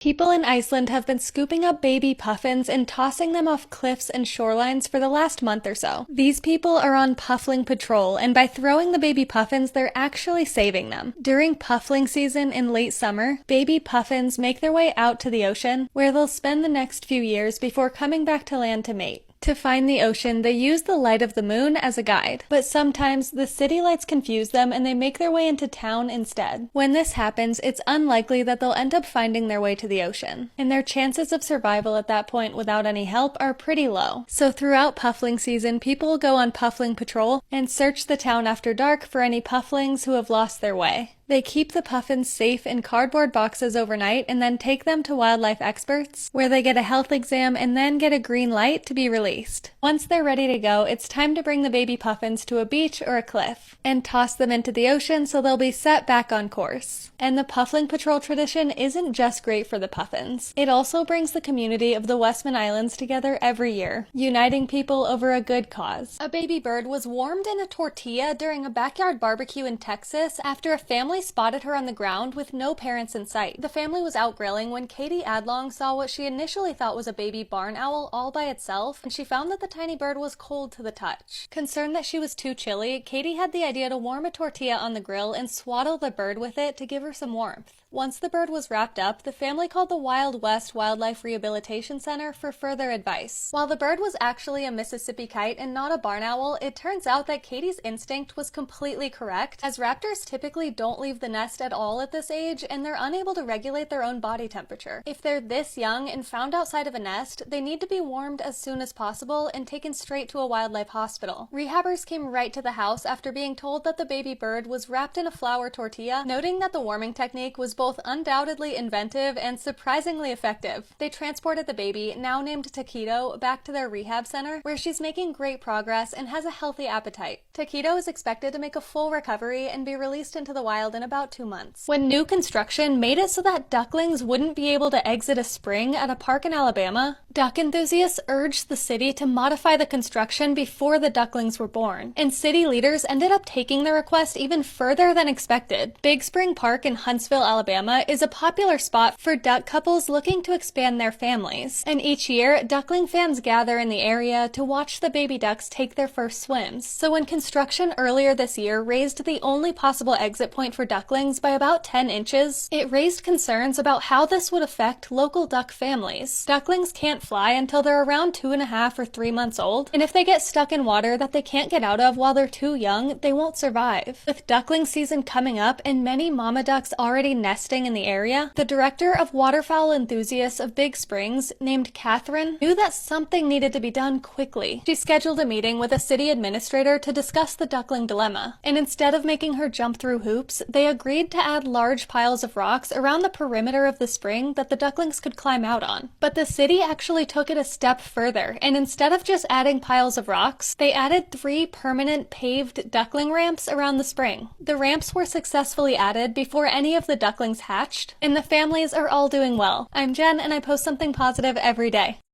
People in Iceland have been scooping up baby puffins and tossing them off cliffs and shorelines for the last month or so. These people are on Puffling Patrol, and by throwing the baby puffins, they're actually saving them. During puffling season in late summer, baby puffins make their way out to the ocean, where they'll spend the next few years before coming back to land to mate. To find the ocean, they use the light of the moon as a guide, but sometimes the city lights confuse them and they make their way into town instead. When this happens, it's unlikely that they'll end up finding their way to the ocean, and their chances of survival at that point without any help are pretty low. So throughout puffling season, people go on Puffling Patrol and search the town after dark for any pufflings who have lost their way. They keep the puffins safe in cardboard boxes overnight and then take them to wildlife experts, where they get a health exam and then get a green light to be released. Once they're ready to go, it's time to bring the baby puffins to a beach or a cliff, and toss them into the ocean so they'll be set back on course. And the Puffling Patrol tradition isn't just great for the puffins. It also brings the community of the Westman Islands together every year, uniting people over a good cause. A baby bird was warmed in a tortilla during a backyard barbecue in Texas after a family spotted her on the ground with no parents in sight. The family was out grilling when Katie Adlong saw what she initially thought was a baby barn owl all by itself, and she found that the tiny bird was cold to the touch. Concerned that she was too chilly, Katie had the idea to warm a tortilla on the grill and swaddle the bird with it to give her some warmth. Once the bird was wrapped up, the family called the Wild West Wildlife Rehabilitation Center for further advice. While the bird was actually a Mississippi kite and not a barn owl, it turns out that Katie's instinct was completely correct, as raptors typically don't leave the nest at all at this age, and they're unable to regulate their own body temperature. If they're this young and found outside of a nest, they need to be warmed as soon as possible and taken straight to a wildlife hospital. Rehabbers came right to the house after being told that the baby bird was wrapped in a flour tortilla, noting that the warming technique was both undoubtedly inventive and surprisingly effective. They transported the baby, now named Taquito, back to their rehab center, where she's making great progress and has a healthy appetite. Taquito is expected to make a full recovery and be released into the wild in about 2 months. When new construction made it so that ducklings wouldn't be able to exit a spring at a park in Alabama, duck enthusiasts urged the city to modify the construction before the ducklings were born, and city leaders ended up taking the request even further than expected. Big Spring Park in Huntsville, Alabama is a popular spot for duck couples looking to expand their families, and each year, duckling fans gather in the area to watch the baby ducks take their first swims. So when construction earlier this year raised the only possible exit point for ducklings by about 10 inches, it raised concerns about how this would affect local duck families. Ducklings can't fly until they're around 2.5 or 3 months old, and if they get stuck in water that they can't get out of while they're too young, they won't survive. With duckling season coming up and many mama ducks already nesting in the area, the director of waterfowl enthusiasts of Big Springs, named Catherine, knew that something needed to be done quickly. She scheduled a meeting with a city administrator to discuss the duckling dilemma, and instead of making her jump through hoops, they agreed to add large piles of rocks around the perimeter of the spring that the ducklings could climb out on. But the city actually took it a step further, and instead of just adding piles of rocks, they added 3 permanent paved duckling ramps around the spring. The ramps were successfully added before any of the ducklings hatched, and the families are all doing well. I'm Jen, and I post something positive every day.